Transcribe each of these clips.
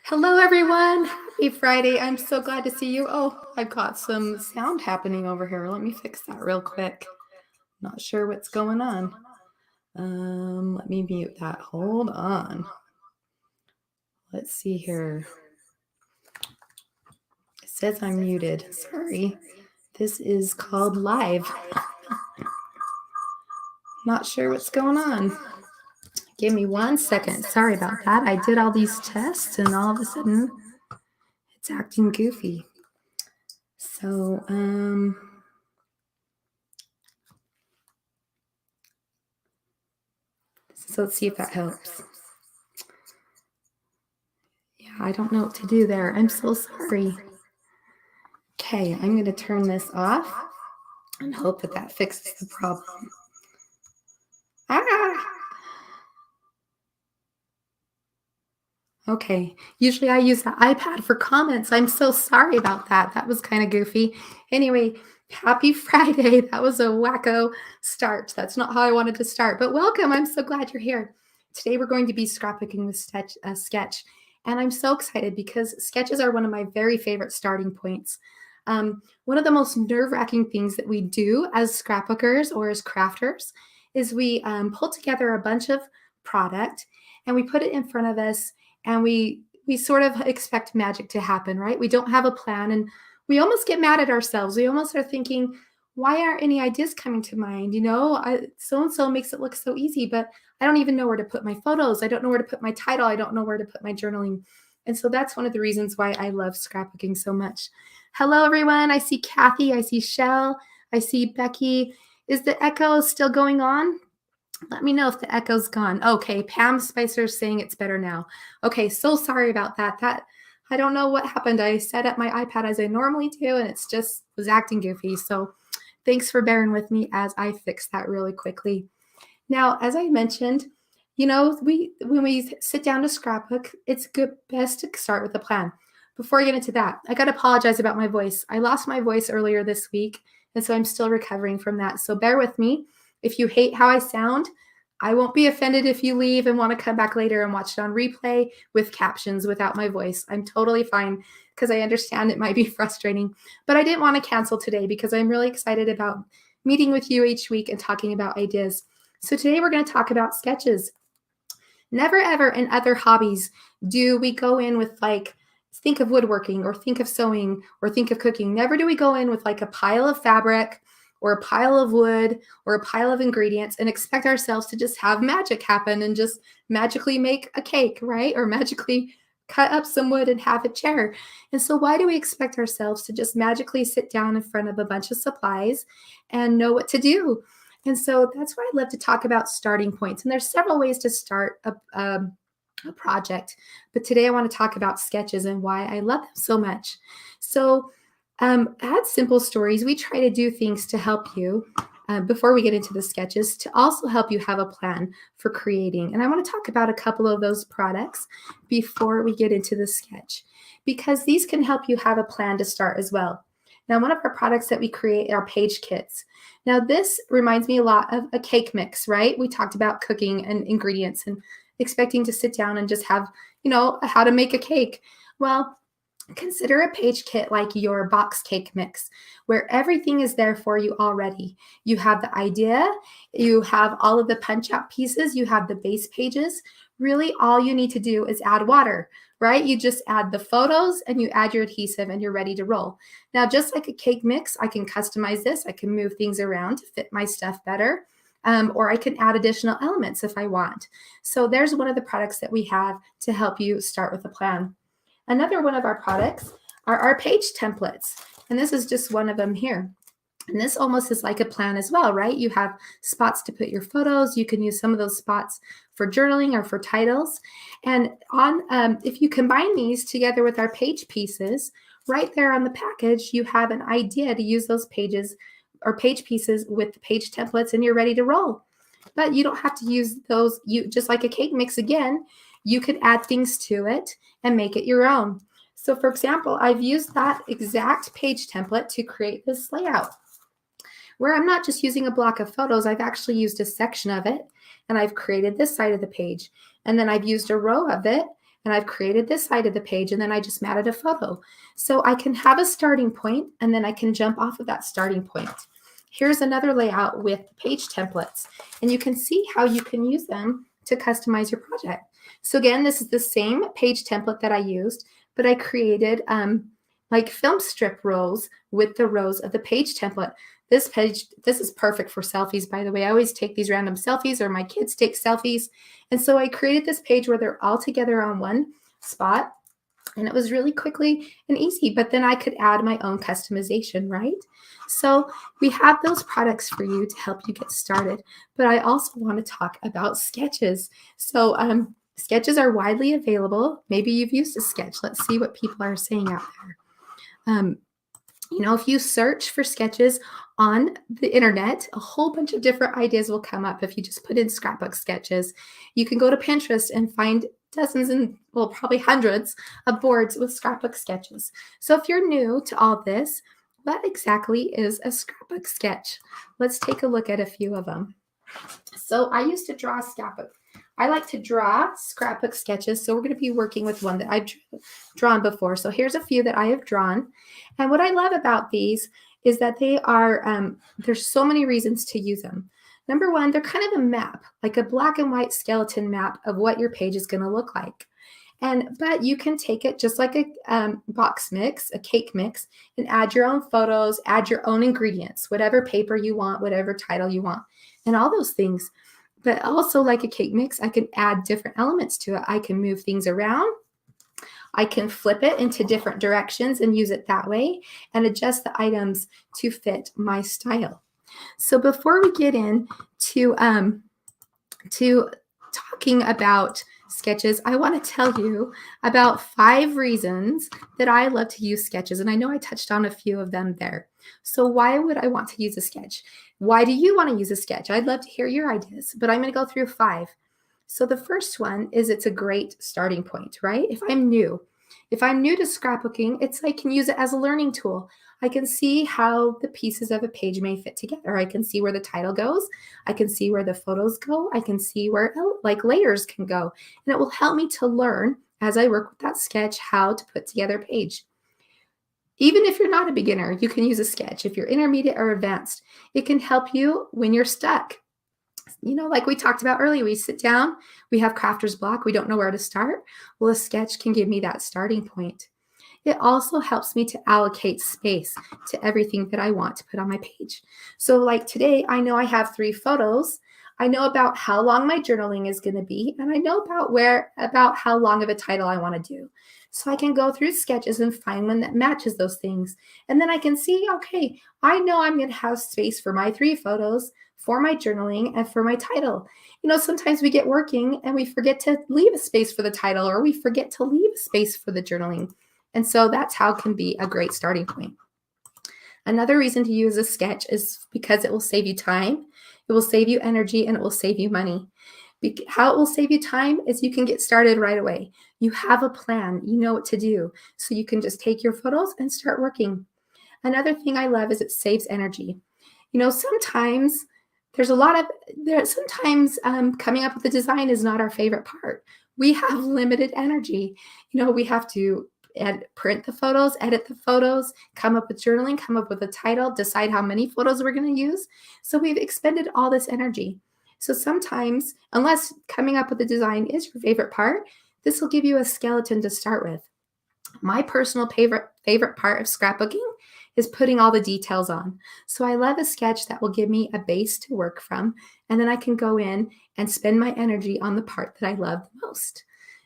Hello, everyone. Happy Friday. I'm so glad to see you. Oh, I've got some sound happening over here. Let me fix that real quick. Not sure what's going on. Let me mute that. Hold on. Let's see here. It says I'm muted. Sorry. This is called live. Not sure what's going on. Give me 1 second. Sorry about that. I did all these tests and all of a sudden it's acting goofy. So, let's see if that helps. Yeah, I don't know what to do there. I'm so sorry. Okay, I'm going to turn this off and hope that that fixes the problem. Ah! Okay, usually I use the iPad for comments. I'm so sorry about that. That was kind of goofy. Anyway, happy Friday. That was a wacko start. That's not how I wanted to start, but welcome. I'm so glad you're here. Today we're going to be scrapbooking with sketch, and I'm so excited because sketches are one of my very favorite starting points. One of the most nerve-wracking things that we do as scrapbookers or as crafters is we pull together a bunch of product and we put it in front of us, and we sort of expect magic to happen, right? We don't have a plan, and we almost get mad at ourselves. We almost are thinking, why aren't any ideas coming to mind? So and so makes it look so easy, but I don't even know where to put my photos. I don't know where to put my title. I don't know where to put my journaling. And so that's one of the reasons why I love scrapbooking so much. Hello, everyone. I see Kathy. I see Shell. I see Becky. Is the echo still going on? Let me know if the echo's gone. Okay, Pam Spicer's saying it's better now. Okay, so sorry about that. I don't know what happened. I set up my iPad as I normally do, and it's just was acting goofy. So thanks for bearing with me as I fix that really quickly. Now, as I mentioned, when we sit down to scrapbook, it's best to start with a plan. Before I get into that, I got to apologize about my voice. I lost my voice earlier this week, and so I'm still recovering from that. So bear with me. If you hate how I sound, I won't be offended if you leave and want to come back later and watch it on replay with captions without my voice. I'm totally fine because I understand it might be frustrating. But I didn't want to cancel today because I'm really excited about meeting with you each week and talking about ideas. So today we're going to talk about sketches. Never ever in other hobbies do we go in with think of woodworking or think of sewing or think of cooking. Never do we go in with a pile of fabric or a pile of wood or a pile of ingredients and expect ourselves to just have magic happen and just magically make a cake, right? Or magically cut up some wood and have a chair. And so why do we expect ourselves to just magically sit down in front of a bunch of supplies and know what to do? And so that's why I love to talk about starting points. And there's several ways to start a project. But today I want to talk about sketches and why I love them so much. So at Simple Stories, we try to do things to help you before we get into the sketches to also help you have a plan for creating. And I want to talk about a couple of those products before we get into the sketch, because these can help you have a plan to start as well. Now, one of our products that we create are page kits. Now, this reminds me a lot of a cake mix, right? We talked about cooking and ingredients and expecting to sit down and just have, how to make a cake. Well, consider a page kit like your box cake mix, where everything is there for you already. You have the idea, you have all of the punch out pieces, you have the base pages. Really, all you need to do is add water, right? You just add the photos and you add your adhesive and you're ready to roll. Now, just like a cake mix, I can customize this. I can move things around to fit my stuff better. Or I can add additional elements if I want. So there's one of the products that we have to help you start with a plan. Another one of our products are our page templates. And this is just one of them here. And this almost is like a plan as well, right? You have spots to put your photos. You can use some of those spots for journaling or for titles. And if you combine these together with our page pieces, right there on the package, you have an idea to use those pages or page pieces with the page templates, and you're ready to roll. But you don't have to use those. You just like a cake mix again, you could add things to it and make it your own. So for example, I've used that exact page template to create this layout where I'm not just using a block of photos. I've actually used a section of it, and I've created this side of the page. And then I've used a row of it, and I've created this side of the page, and then I just matted a photo. So I can have a starting point, and then I can jump off of that starting point. Here's another layout with page templates, and you can see how you can use them to customize your project. So again, this is the same page template that I used, but I created like film strip rows with the rows of the page template. This is perfect for selfies, by the way. I always take these random selfies, or my kids take selfies. And so I created this page where they're all together on one spot. And it was really quickly and easy, but then I could add my own customization, right? So we have those products for you to help you get started. But I also want to talk about sketches. So sketches are widely available. Maybe you've used a sketch. Let's see what people are saying out there. If you search for sketches on the internet, a whole bunch of different ideas will come up. If you just put in scrapbook sketches, you can go to Pinterest and find dozens and, well, probably hundreds of boards with scrapbook sketches. So if you're new to all this, what exactly is a scrapbook sketch? Let's take a look at a few of them. So I used to draw scrapbook. I like to draw scrapbook sketches. So we're going to be working with one that I've drawn before. So here's a few that I have drawn. And what I love about these is that they are, there's so many reasons to use them. Number one, they're kind of a map, like a black and white skeleton map of what your page is going to look like. But you can take it just like a box mix, a cake mix, and add your own photos, add your own ingredients, whatever paper you want, whatever title you want, and all those things. But also, like a cake mix, I can add different elements to it. I can move things around. I can flip it into different directions and use it that way and adjust the items to fit my style. So before we get into talking about sketches, I want to tell you about 5 reasons that I love to use sketches. And I know I touched on a few of them there. So why would I want to use a sketch? Why do you want to use a sketch? I'd love to hear your ideas, but I'm going to go through 5. So the first one is it's a great starting point, right? If I'm new to scrapbooking, I can use it as a learning tool. I can see how the pieces of a page may fit together. I can see where the title goes. I can see where the photos go. I can see where like layers can go. And it will help me to learn as I work with that sketch how to put together a page. Even if you're not a beginner, you can use a sketch. If you're intermediate or advanced, it can help you when you're stuck. Like we talked about earlier, we sit down, we have crafter's block, we don't know where to start. Well, a sketch can give me that starting point. It also helps me to allocate space to everything that I want to put on my page. So like today, I know I have 3 photos. I know about how long my journaling is going to be, and I know about how long of a title I want to do. So I can go through sketches and find one that matches those things. And then I can see, okay, I know I'm going to have space for my 3 photos, for my journaling, and for my title. Sometimes we get working and we forget to leave a space for the title, or we forget to leave a space for the journaling. And so that's how it can be a great starting point. Another reason to use a sketch is because it will save you time, it will save you energy, and it will save you money. How it will save you time is you can get started right away. You have a plan, you know what to do. So you can just take your photos and start working. Another thing I love is it saves energy. Sometimes coming up with the design is not our favorite part. We have limited energy. We have to print the photos, edit the photos, come up with journaling, come up with a title, decide how many photos we're going to use. So we've expended all this energy. So sometimes, unless coming up with a design is your favorite part, This will give you a skeleton to start with. My personal favorite part of scrapbooking is putting all the details on. So I love a sketch that will give me a base to work from, and then I can go in and spend my energy on the part that I love the most.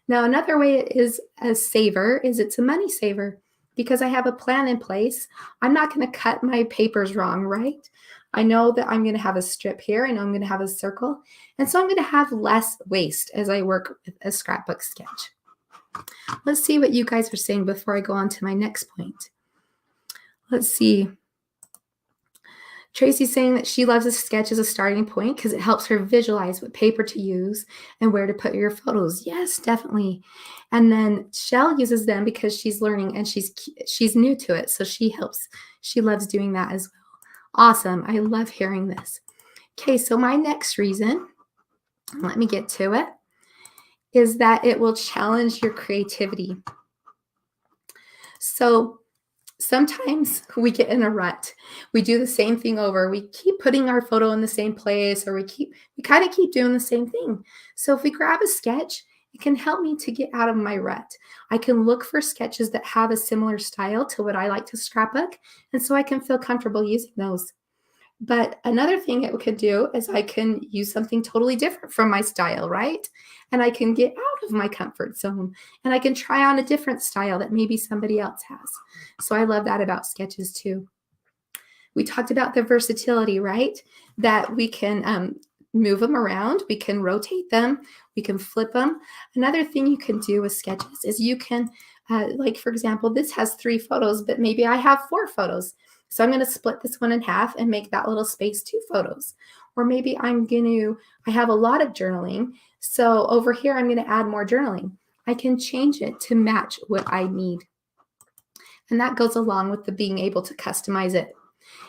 Now, another way it is a saver is it's a money saver because I have a plan in place. I'm not going to cut my papers wrong, right? I know that I'm going to have a strip here. I know I'm going to have a circle. And so I'm going to have less waste as I work with a scrapbook sketch. Let's see what you guys are saying before I go on to my next point. Let's see. Tracy's saying that she loves a sketch as a starting point because it helps her visualize what paper to use and where to put your photos. Yes, definitely. And then Shell uses them because she's learning and she's new to it. So she loves doing that as well. Awesome. I love hearing this. Okay, so my next reason, let me get to it, is that it will challenge your creativity. So sometimes we get in a rut. We do the same thing over. We keep putting our photo in the same place, or we kind of keep doing the same thing. So if we grab a sketch, it can help me to get out of my rut. I can look for sketches that have a similar style to what I like to scrapbook, and so I can feel comfortable using those. But another thing it could do is I can use something totally different from my style, right? And I can get out of my comfort zone and I can try on a different style that maybe somebody else has. So I love that about sketches too. We talked about the versatility, right? That we can move them around, we can rotate them, we can flip them. Another thing you can do with sketches is you can, like for example, this has 3 photos, but maybe I have 4 photos. So I'm going to split this one in half and make that little space 2 photos. Or maybe I have a lot of journaling. So over here, I'm going to add more journaling. I can change it to match what I need. And that goes along with the being able to customize it.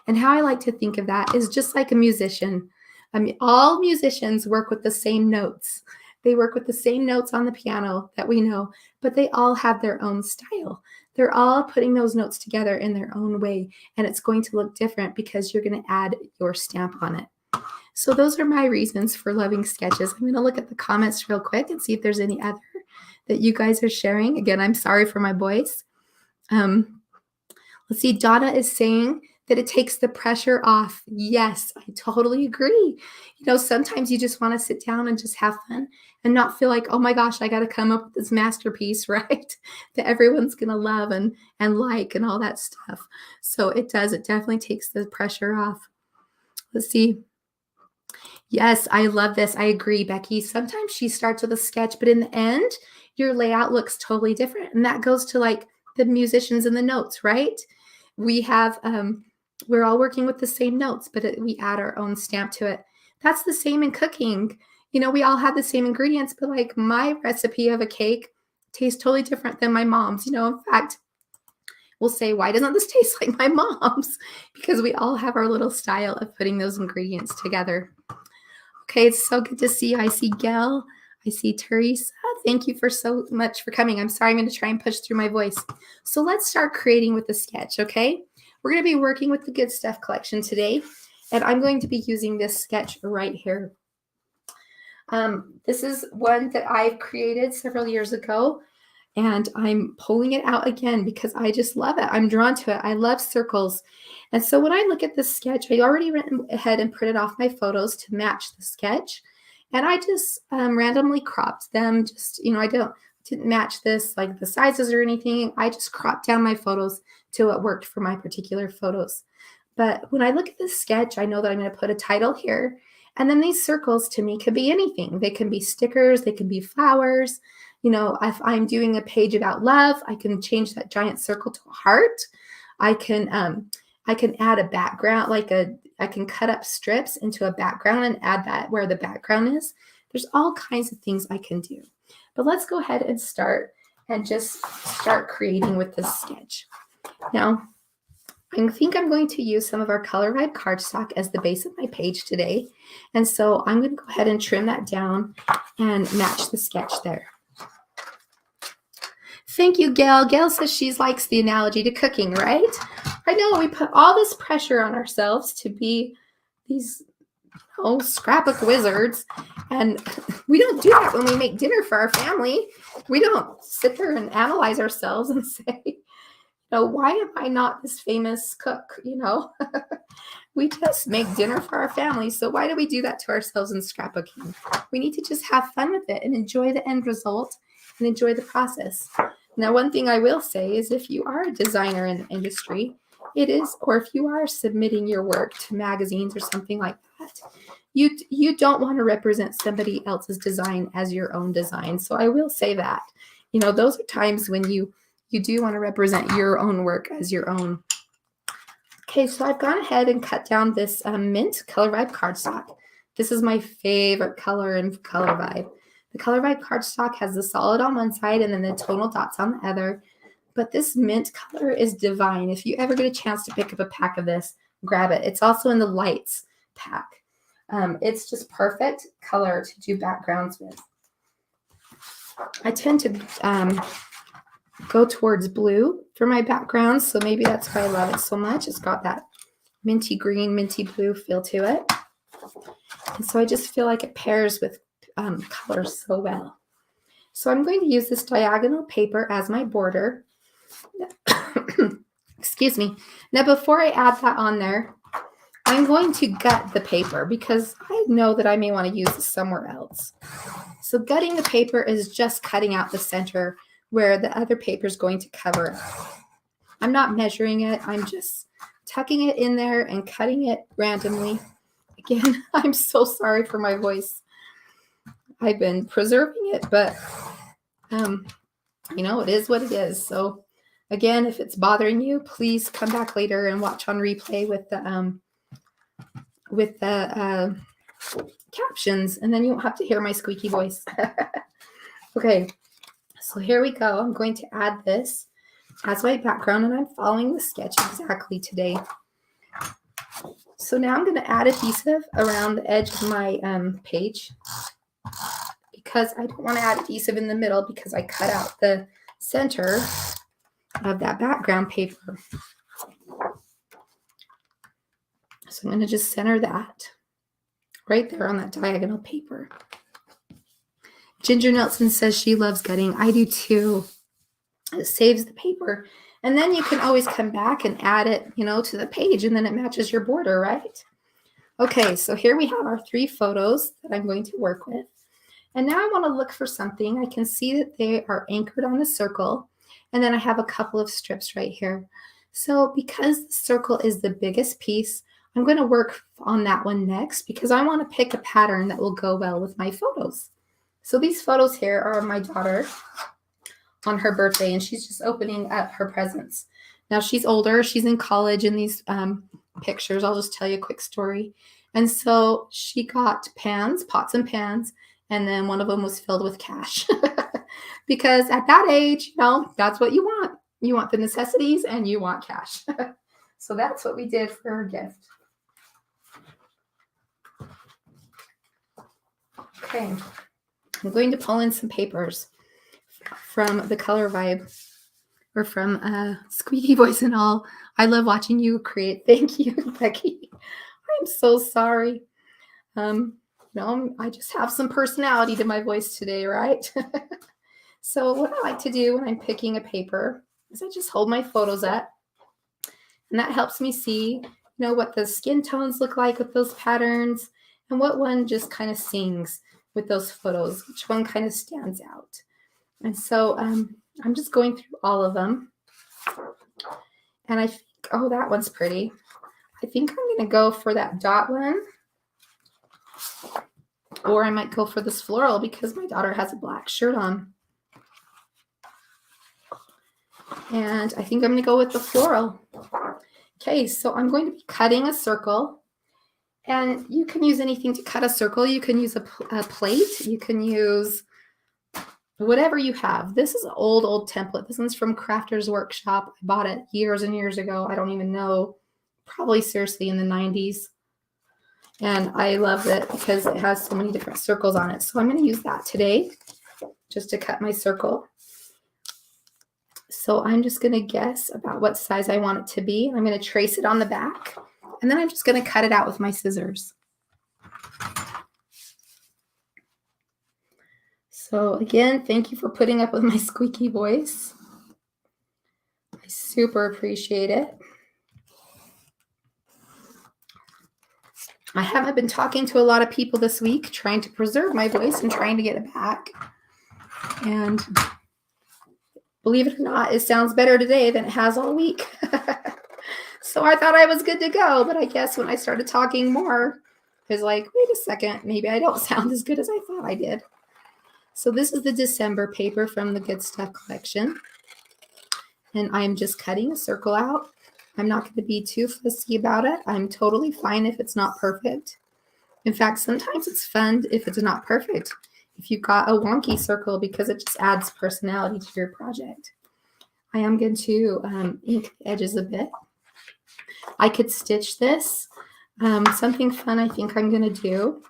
And how I like to think of that is just like a musician. I mean, all musicians work with the same notes. They work with the same notes on the piano that we know, but they all have their own style. They're all putting those notes together in their own way, and it's going to look different because you're going to add your stamp on it. So those are my reasons for loving sketches. I'm going to look at the comments real quick and see if there's any other that you guys are sharing. Again, I'm sorry for my voice. Let's see, Jana is saying that it takes the pressure off. Yes, I totally agree. You know, sometimes you just want to sit down and just have fun and not feel like, oh my gosh, I got to come up with this masterpiece, right? That everyone's going to love and like and all that stuff. So it definitely takes the pressure off. Let's see. Yes, I love this. I agree, Becky. Sometimes she starts with a sketch, but in the end, your layout looks totally different. And that goes to like the musicians and the notes, right? We have, we're all working with the same notes, but we add our own stamp to it. That's the same in cooking. You know, we all have the same ingredients, but like my recipe of a cake tastes totally different than my mom's. You know, in fact, we'll say, why doesn't this taste like my mom's? Because we all have our little style of putting those ingredients together. Okay, it's so good to see you. I see Gail. I see Teresa. Thank you so much for coming. I'm sorry, I'm going to try and push through my voice. So let's start creating with the sketch, okay? We're going to be working with the Good Stuff collection today, and I'm going to be using this sketch right here. This is one that I've created several years ago, and I'm pulling it out again because I just love it. I'm drawn to it. I love circles. And so when I look at this sketch, I already went ahead and printed off my photos to match the sketch. And I just randomly cropped them. Just, you know, didn't match this, like the sizes or anything. I just cropped down my photos to what worked for my particular photos. But when I look at this sketch, I know that I'm going to put a title here. And then these circles to me could be anything. They can be stickers. They can be flowers. You know, if I'm doing a page about love, I can change that giant circle to a heart. I can add a background, I can cut up strips into a background and add that where the background is. There's all kinds of things I can do. But let's go ahead and start creating with this sketch. Now, I think I'm going to use some of our Color Vibe cardstock as the base of my page today. And so I'm going to go ahead and trim that down and match the sketch there. Thank you, Gail. Gail says she likes the analogy to cooking, right? I know we put all this pressure on ourselves to be these oh, scrapbook wizards. And we don't do that when we make dinner for our family. We don't sit there and analyze ourselves and say, why am I not this famous cook? We just make dinner for our family. So why do we do that to ourselves in scrapbooking? We need to just have fun with it and enjoy the end result and enjoy the process. Now, one thing I will say is if you are a designer in the industry, or if you are submitting your work to magazines or something like that, you don't want to represent somebody else's design as your own design. So I will say that, those are times when you do want to represent your own work as your own. Okay, so I've gone ahead and cut down this mint Color Vibe cardstock. This is my favorite color in Color Vibe. The Color Vibe cardstock has the solid on one side and then the tonal dots on the other. But this mint color is divine. If you ever get a chance to pick up a pack of this, grab it. It's also in the lights pack. It's just perfect color to do backgrounds with. I tend to go towards blue for my backgrounds, so maybe that's why I love it so much. It's got that minty green, minty blue feel to it. And so I just feel like it pairs with colors so well. So I'm going to use this diagonal paper as my border. Excuse me. Now, before I add that on there, I'm going to gut the paper because I know that I may want to use this somewhere else. So gutting the paper is just cutting out the center where the other paper is going to cover it. I'm not measuring it. I'm just tucking it in there and cutting it randomly. Again, I'm so sorry for my voice. I've been preserving it, but it is what it is. So again, if it's bothering you, please come back later and watch on replay with the captions, and then you won't have to hear my squeaky voice. Okay, so here we go. I'm going to add this as my background, and I'm following the sketch exactly today. So now I'm going to add adhesive around the edge of my page because I don't want to add adhesive in the middle because I cut out the center of that background paper. So I'm going to just center that right there on that diagonal paper. Ginger Nelson says she loves gutting. I do too. It saves the paper. And then you can always come back and add it, to the page, and then it matches your border, right? Okay, so here we have our 3 photos that I'm going to work with. And now I want to look for something. I can see that they are anchored on a circle, and then I have a couple of strips right here. So because the circle is the biggest piece, I'm going to work on that one next because I want to pick a pattern that will go well with my photos. So these photos here are my daughter on her birthday, and she's just opening up her presents. Now she's older. She's in college in these pictures. I'll just tell you a quick story. And so she got pots and pans, and then one of them was filled with cash because at that age, that's what you want. You want the necessities and you want cash. So that's what we did for her gift. Okay, I'm going to pull in some papers from the Color Vibe, or from Squeaky Voice and All. I love watching you create. Thank you, Becky. I'm so sorry. I just have some personality to my voice today, right? So what I like to do when I'm picking a paper is I just hold my photos up, and that helps me see, what the skin tones look like with those patterns and what one just kind of sings with those photos, which one kind of stands out. And so I'm just going through all of them. And I think, oh, that one's pretty. I think I'm going to go for that dot one. Or I might go for this floral because my daughter has a black shirt on. And I think I'm going to go with the floral. Okay, so I'm going to be cutting a circle. And you can use anything to cut a circle. You can use a plate. You can use whatever you have. This is an old template. This one's from Crafter's Workshop. I bought it years and years ago. I don't even know. Probably seriously in the 90s. And I love it because it has so many different circles on it. So I'm going to use that today just to cut my circle. So I'm just going to guess about what size I want it to be. I'm going to trace it on the back. And then I'm just going to cut it out with my scissors. So again, thank you for putting up with my squeaky voice. I super appreciate it. I haven't been talking to a lot of people this week, trying to preserve my voice and trying to get it back. And believe it or not, it sounds better today than it has all week. So I thought I was good to go, but I guess when I started talking more, I was like, wait a second, maybe I don't sound as good as I thought I did. So this is the December paper from the Good Stuff collection. And I'm just cutting a circle out. I'm not going to be too fussy about it. I'm totally fine if it's not perfect. In fact, sometimes it's fun if it's not perfect, if you've got a wonky circle, because it just adds personality to your project. I am going to ink the edges a bit. I could stitch this. Something fun I think I'm going to do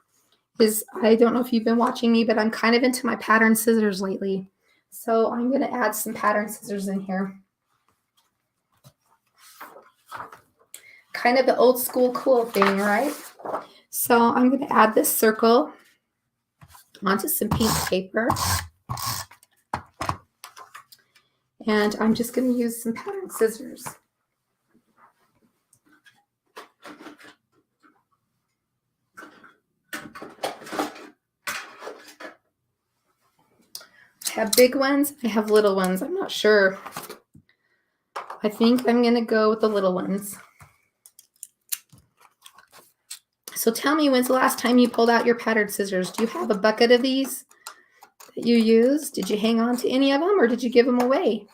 is, I don't know if you've been watching me, but I'm kind of into my pattern scissors lately. So I'm going to add some pattern scissors in here. Kind of the old school cool thing, right? So I'm going to add this circle onto some pink paper. And I'm just going to use some pattern scissors. I have big ones. I have little ones. I'm not sure. I think I'm going to go with the little ones. So tell me, when's the last time you pulled out your pattern scissors? Do you have a bucket of these that you use? Did you hang on to any of them, or did you give them away?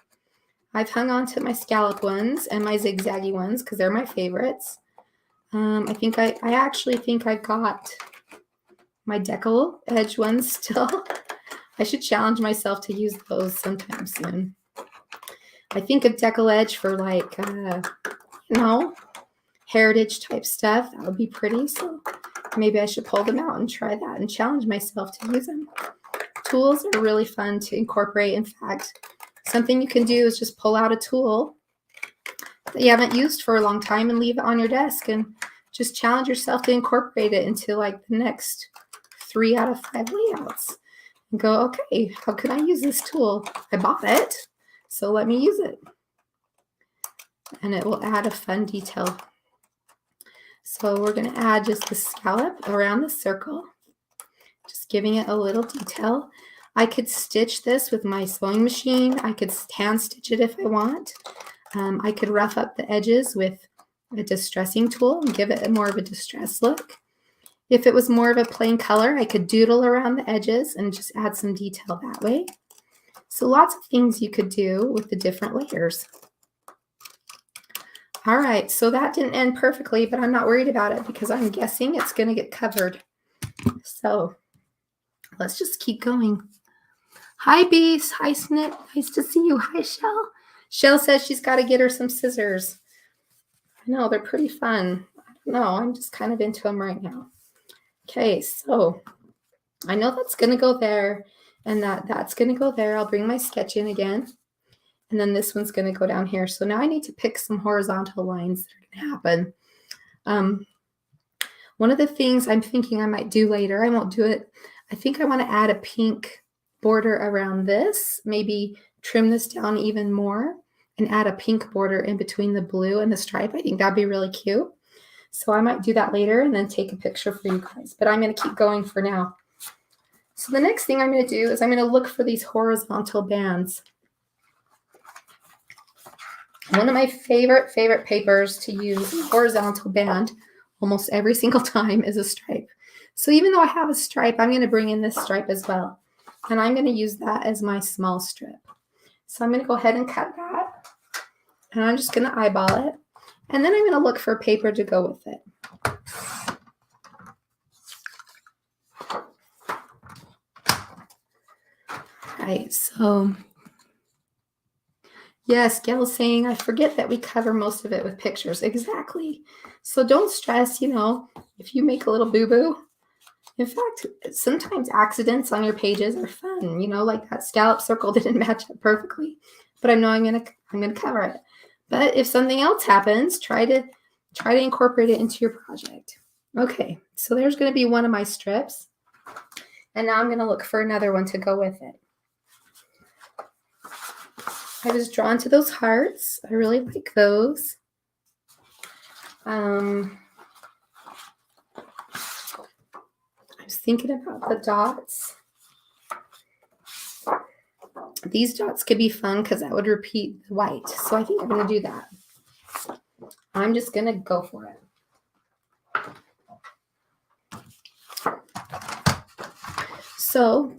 I've hung on to my scallop ones and my zigzaggy ones because they're my favorites. I actually think I've got my decal edge ones still. I should challenge myself to use those sometime soon. I think of decal edge for like, heritage type stuff. That would be pretty. So maybe I should pull them out and try that and challenge myself to use them. Tools are really fun to incorporate. In fact, something you can do is just pull out a tool that you haven't used for a long time and leave it on your desk and just challenge yourself to incorporate it into like the next 3 out of 5 layouts. And go, okay, how can I use this tool? I bought it, so let me use it. And it will add a fun detail. So we're going to add just the scallop around the circle, just giving it a little detail. I could stitch this with my sewing machine. I could hand stitch it if I want. I could rough up the edges with a distressing tool and give it more of a distressed look. If it was more of a plain color, I could doodle around the edges and just add some detail that way. So lots of things you could do with the different layers. All right, so that didn't end perfectly, but I'm not worried about it because I'm guessing it's going to get covered. So let's just keep going. Hi, Beast. Hi, Snip. Nice to see you. Hi, Shell. Shell says she's got to get her some scissors. I know, they're pretty fun. I don't know. I'm just kind of into them right now. Okay, so I know that's going to go there and that's going to go there. I'll bring my sketch in again. And then this one's going to go down here. So now I need to pick some horizontal lines that are going to happen. One of the things I'm thinking I might do later, I won't do it. I think I want to add a pink border around this, maybe trim this down even more and add a pink border in between the blue and the stripe. I think that'd be really cute. So I might do that later and then take a picture for you guys, but I'm going to keep going for now. So the next thing I'm going to do is I'm going to look for these horizontal bands. One of my favorite papers to use a horizontal band almost every single time is a stripe. So even though I have a stripe, I'm going to bring in this stripe as well. And I'm going to use that as my small strip. So I'm going to go ahead and cut that. And I'm just going to eyeball it. And then I'm going to look for paper to go with it. All right, so yes, Gail's saying, I forget that we cover most of it with pictures. Exactly. So don't stress, if you make a little boo-boo. In fact, sometimes accidents on your pages are fun, like that scallop circle didn't match up perfectly, but I know I'm gonna cover it. But if something else happens, try to incorporate it into your project. Okay, so there's gonna be one of my strips. And now I'm going to look for another one to go with it. I was drawn to those hearts. I really like those. I was thinking about the dots. These dots could be fun because that would repeat the white. So I think I'm going to do that. I'm just going to go for it. So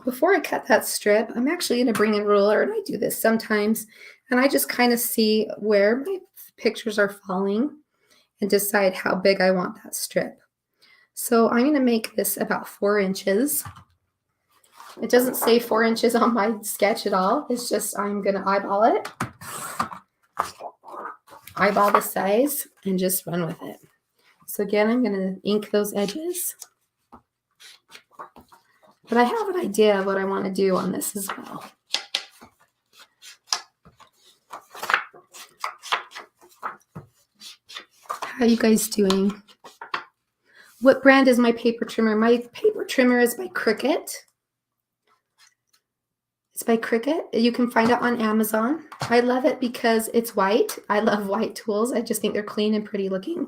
before I cut that strip, I'm actually going to bring in a ruler, and I do this sometimes, and I just kind of see where my pictures are falling and decide how big I want that strip. So I'm going to make this about 4 inches. It doesn't say 4 inches on my sketch at all. It's just I'm going to eyeball it. Eyeball the size and just run with it. So again, I'm going to ink those edges. But I have an idea of what I want to do on this as well. How are you guys doing? What brand is my paper trimmer? My paper trimmer is by Cricut. It's by Cricut. You can find it on Amazon. I love it because it's white. I love white tools. I just think they're clean and pretty looking.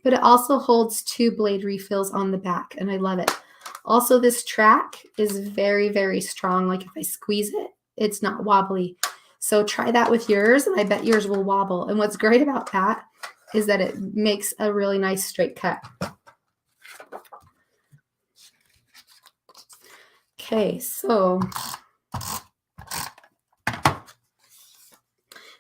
But it also holds 2 blade refills on the back, and I love it. Also, this track is very, very strong. Like if I squeeze it, it's not wobbly. So try that with yours, and I bet yours will wobble. And what's great about that is that it makes a really nice straight cut. Okay, so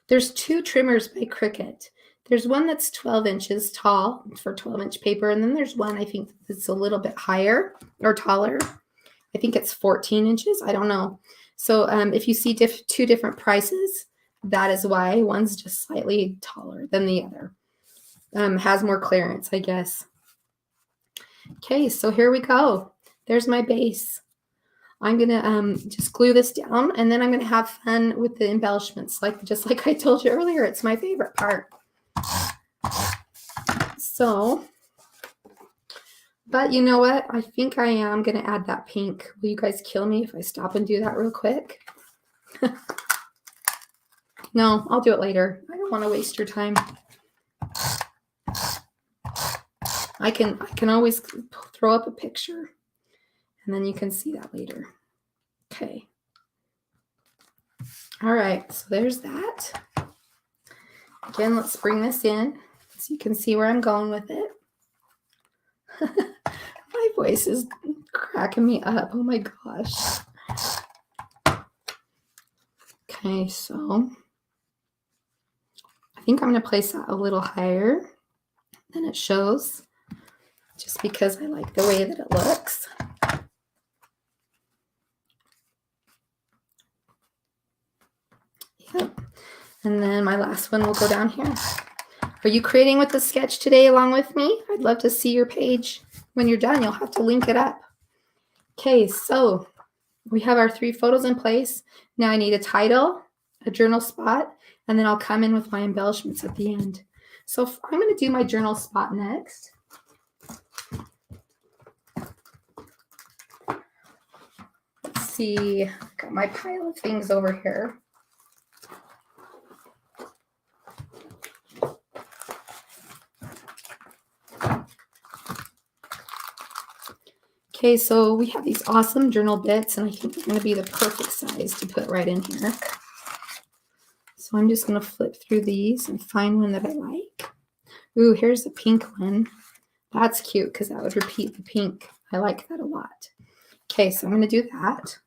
there's 2 trimmers by Cricut. There's one that's 12 inches tall for 12-inch paper, and then there's one I think that's a little bit higher or taller. I think it's 14 inches. I don't know. So if you see 2 different prices, that is why. One's just slightly taller than the other. Has more clearance, I guess. Okay, so here we go. There's my base. I'm going to just glue this down, and then I'm going to have fun with the embellishments. Just like I told you earlier, it's my favorite part. So, but you know what? I think I am going to add that pink. Will you guys kill me if I stop and do that real quick? No, I'll do it later. I don't want to waste your time. I can always throw up a picture, and then you can see that later. Okay. All right, so there's that. Again, let's bring this in so you can see where I'm going with it. My voice is cracking me up. Oh my gosh. Okay, so I think I'm going to place that a little higher than it shows, just because I like the way that it looks. Yep. And then my last one will go down here. Are you creating with the sketch today along with me? I'd love to see your page. When you're done, you'll have to link it up. Okay, so we have our 3 photos in place. Now I need a title, a journal spot, and then I'll come in with my embellishments at the end. So I'm going to do my journal spot next. Let's see, I've got my pile of things over here. Okay, so we have these awesome journal bits, and I think they're going to be the perfect size to put right in here. So I'm just going to flip through these and find one that I like. Ooh, here's the pink one. That's cute because that would repeat the pink. I like that a lot. Okay, so I'm going to do that.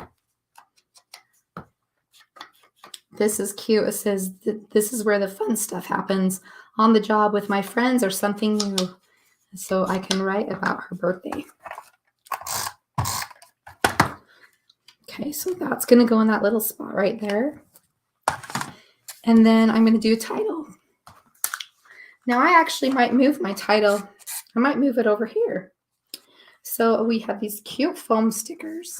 This is cute. It says this is where the fun stuff happens on the job with my friends or something new. So I can write about her birthday. Okay, so that's going to go in that little spot right there. And then I'm going to do a title. Now I actually might move my title. I might move it over here. So we have these cute foam stickers.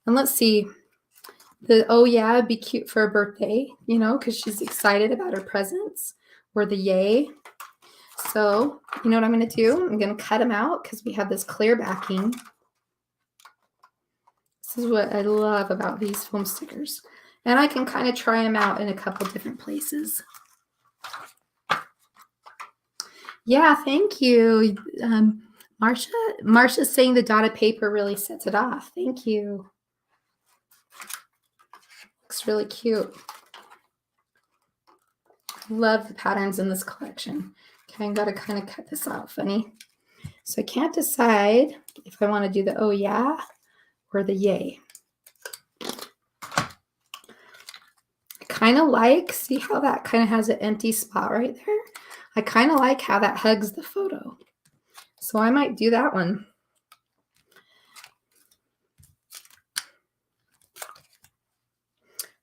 And let's see. The oh yeah, it'd be cute for a birthday, you know, because she's excited about her presents. Or the yay. So you know what I'm going to do? I'm going to cut them out because we have this clear backing. This is what I love about these foam stickers. And I can kind of try them out in a couple different places. Yeah, thank you. Marcia's saying the dotted paper really sets it off. Thank you. Looks really cute. Love the patterns in this collection. Okay, I've got to kind of cut this out funny. So I can't decide if I want to do the oh yeah or the yay. I kind of like, see how that kind of has an empty spot right there? I kind of like how that hugs the photo. So I might do that one.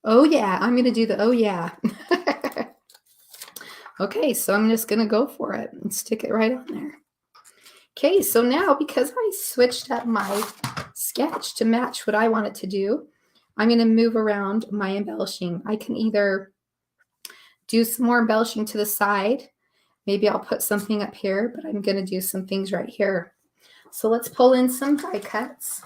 Oh yeah, I'm going to do the oh yeah. Okay, so I'm just going to go for it and stick it right on there. Okay, so now because I switched up my sketch to match what I wanted to do, I'm going to move around my embellishing. I can either do some more embellishing to the side. Maybe I'll put something up here, but I'm going to do some things right here. So let's pull in some die cuts.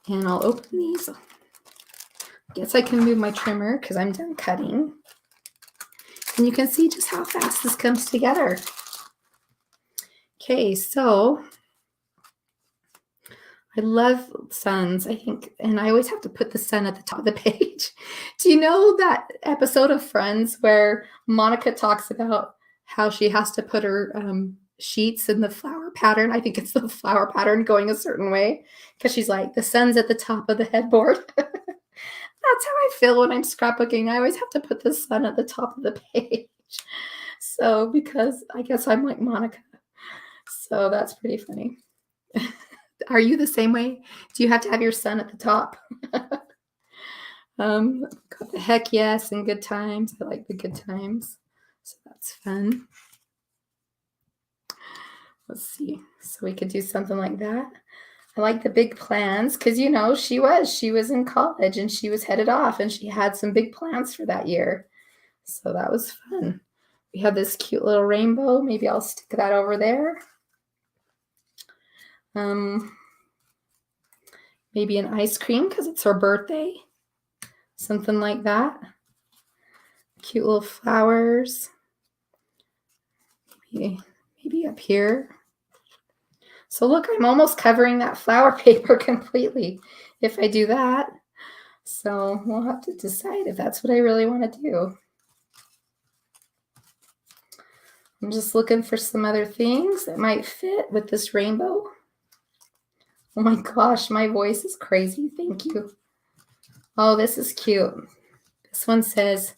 And I'll open these. I guess I can move my trimmer because I'm done cutting. And you can see just how fast this comes together. Okay, so I love suns, I think, and I always have to put the sun at the top of the page. Do you know that episode of Friends where Monica talks about how she has to put her sheets in the flower pattern? I think it's the flower pattern going a certain way because she's like, the sun's at the top of the headboard. That's how I feel when I'm scrapbooking. I always have to put the sun at the top of the page. So because I guess I'm like Monica. So that's pretty funny. Are you the same way? Do you have to have your sun at the top? Got the heck yes and good times. I like the good times. So that's fun. Let's see. So we could do something like that. I like the big plans because, you know, she was in college and she was headed off and she had some big plans for that year. So that was fun. We have this cute little rainbow. Maybe I'll stick that over there. Maybe an ice cream because it's her birthday. Something like that. Cute little flowers. Maybe up here. So look, I'm almost covering that flower paper completely if I do that. So we'll have to decide if that's what I really want to do. I'm just looking for some other things that might fit with this rainbow. Oh my gosh, my voice is crazy. Thank you. Oh, this is cute. This one says,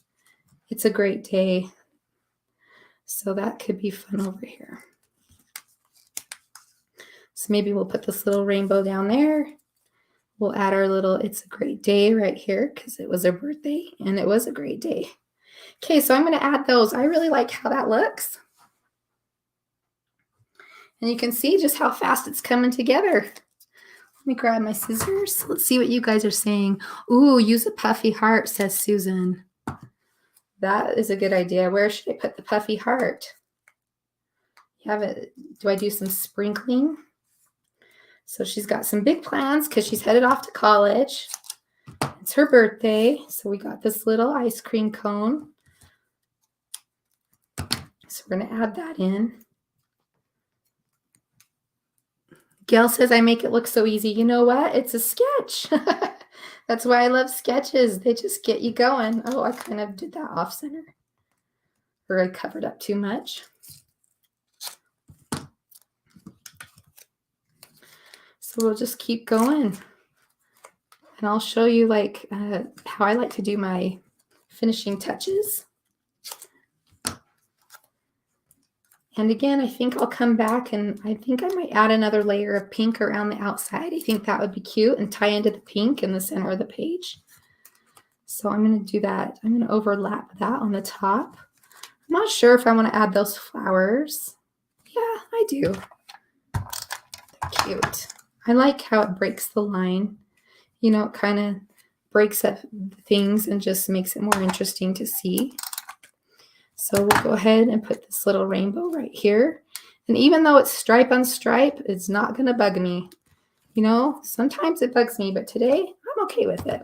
it's a great day. So that could be fun over here. So maybe we'll put this little rainbow down there. We'll add our little, it's a great day right here because it was her birthday and it was a great day. Okay, so I'm going to add those. I really like how that looks. And you can see just how fast it's coming together. Let me grab my scissors. Let's see what you guys are saying. Ooh, use a puffy heart, says Susan. That is a good idea. Where should I put the puffy heart? Do I do some sprinkling? So she's got some big plans because she's headed off to college. It's her birthday. So we got this little ice cream cone. So we're going to add that in. Gail says, I make it look so easy. You know what? It's a sketch. That's why I love sketches. They just get you going. Oh, I kind of did that off center. Or I covered up too much. So we'll just keep going. And I'll show you like how I like to do my finishing touches. And again, I think I'll come back and I think I might add another layer of pink around the outside. I think that would be cute and tie into the pink in the center of the page. So I'm going to do that. I'm going to overlap that on the top. I'm not sure if I want to add those flowers. Yeah, I do. They're cute. I like how it breaks the line. You know, it kind of breaks up things and just makes it more interesting to see. So we'll go ahead and put this little rainbow right here. And even though it's stripe on stripe, it's not going to bug me. You know, sometimes it bugs me, but today I'm okay with it.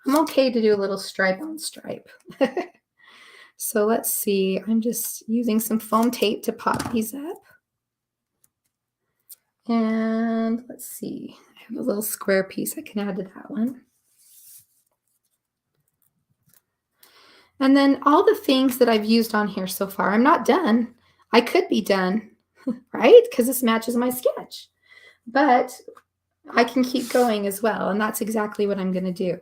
I'm okay to do a little stripe on stripe. So let's see. I'm just using some foam tape to pop these up. And let's see. I have a little square piece I can add to that one. And then all the things that I've used on here so far, I'm not done. I could be done, right? Because this matches my sketch. But I can keep going as well, and that's exactly what I'm going to do.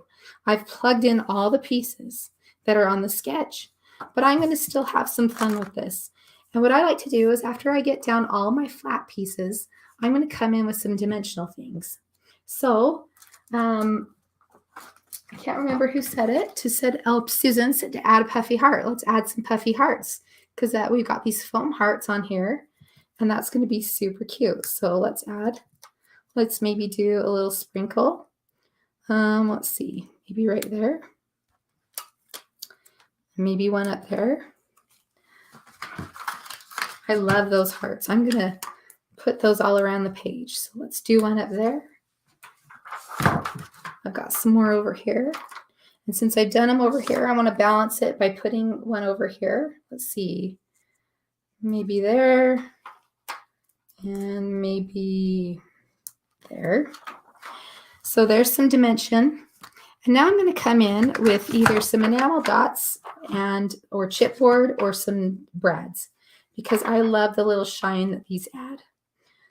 I've plugged in all the pieces that are on the sketch, but I'm going to still have some fun with this. And what I like to do is after I get down all my flat pieces, I'm going to come in with some dimensional things. So, I can't remember who said it. Susan said to add a puffy heart. Let's add some puffy hearts because we've got these foam hearts on here, and that's going to be super cute. So let's maybe do a little sprinkle. Let's see, maybe right there. Maybe one up there. I love those hearts. I'm going to put those all around the page. So let's do one up there. I've got some more over here. And since I've done them over here, I want to balance it by putting one over here. Let's see. Maybe there. And maybe there. So there's some dimension. And now I'm going to come in with either some enamel dots or chipboard or some brads because I love the little shine that these add.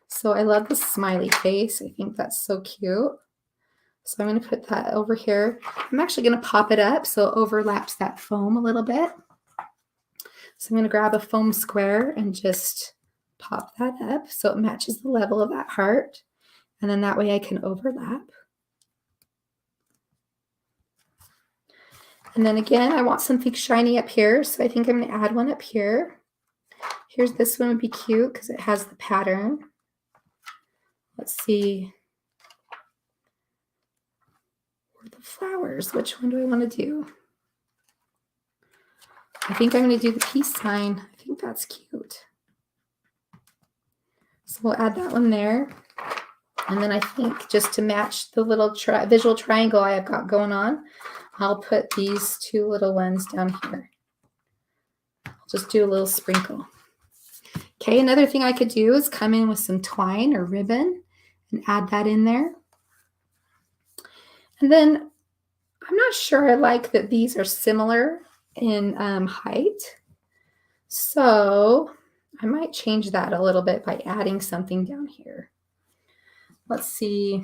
So I love the smiley face. I think that's so cute. So I'm going to put that over here. I'm actually going to pop it up so it overlaps that foam a little bit. So I'm going to grab a foam square and just pop that up so it matches the level of that heart. And then that way I can overlap. And then again, I want something shiny up here. So I think I'm going to add one up here. Here's this one would be cute because it has the pattern. Let's see. The flowers, which one do I want to do? I think I'm going to do the peace sign. I think that's cute. So we'll add that one there. And then I think just to match the little visual triangle I have got going on, I'll put these two little ones down here. I'll just do a little sprinkle. Okay, another thing I could do is come in with some twine or ribbon and add that in there. And then I'm not sure I like that these are similar in height. So I might change that a little bit by adding something down here. Let's see.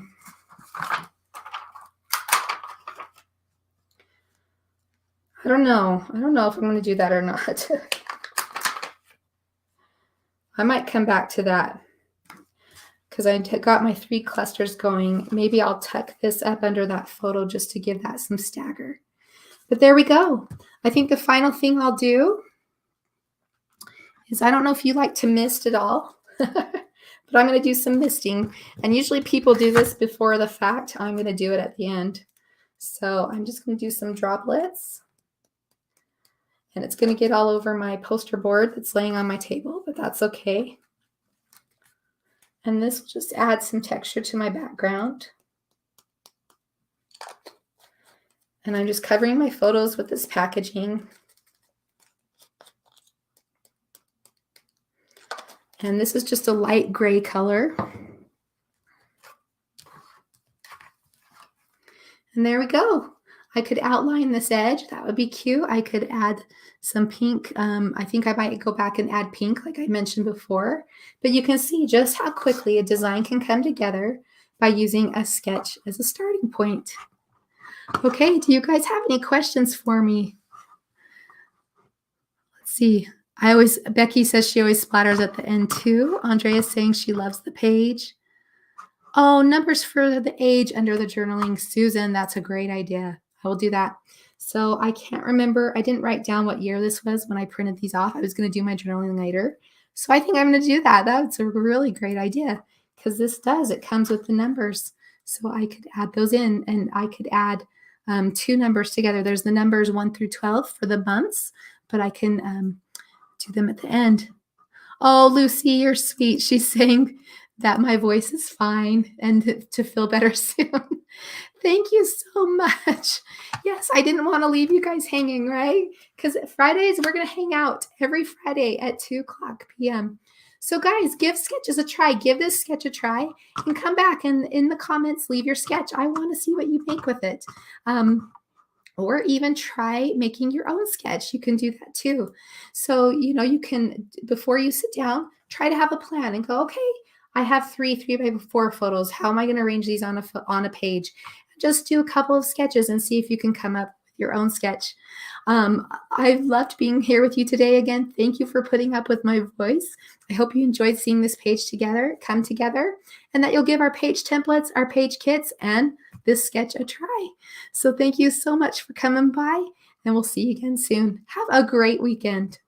I don't know if I'm going to do that or not. I might come back to that because I got my 3 clusters going. Maybe I'll tuck this up under that photo just to give that some stagger. But there we go. I think the final thing I'll do is, I don't know if you like to mist at all, but I'm going to do some misting. And usually people do this before the fact. I'm going to do it at the end. So I'm just going to do some droplets. And it's going to get all over my poster board that's laying on my table, but that's okay. And this will just add some texture to my background. And I'm just covering my photos with this packaging. And this is just a light gray color. And there we go. I could outline this edge. That would be cute. I could add some pink. I think I might go back and add pink like I mentioned before. But you can see just how quickly a design can come together by using a sketch as a starting point. Okay, do you guys have any questions for me? Let's see. Becky says she always splatters at the end too. Andrea is saying she loves the page. Oh, numbers for the age under the journaling. Susan, that's a great idea. I will do that. So I can't remember. I didn't write down what year this was when I printed these off. I was going to do my journaling later. So I think I'm going to do that. That's a really great idea because it comes with the numbers. So I could add those in, and I could add two numbers together. There's the numbers 1 through 12 for the months, but I can do them at the end. Oh, Lucy, you're sweet. She's saying that my voice is fine and to feel better soon. Thank you so much. Yes, I didn't want to leave you guys hanging, right? Because Fridays, we're going to hang out every Friday at 2:00 p.m. So, guys, give sketches a try. Give this sketch a try and come back and in the comments, leave your sketch. I want to see what you make with it. Or even try making your own sketch. You can do that too. So, you can, before you sit down, try to have a plan and go, okay, I have 3 by 4 photos. How am I going to arrange these on a page? Just do a couple of sketches and see if you can come up with your own sketch. I've loved being here with you today again. Thank you for putting up with my voice. I hope you enjoyed seeing this page come together, and that you'll give our page templates, our page kits, and this sketch a try. So thank you so much for coming by, and we'll see you again soon. Have a great weekend.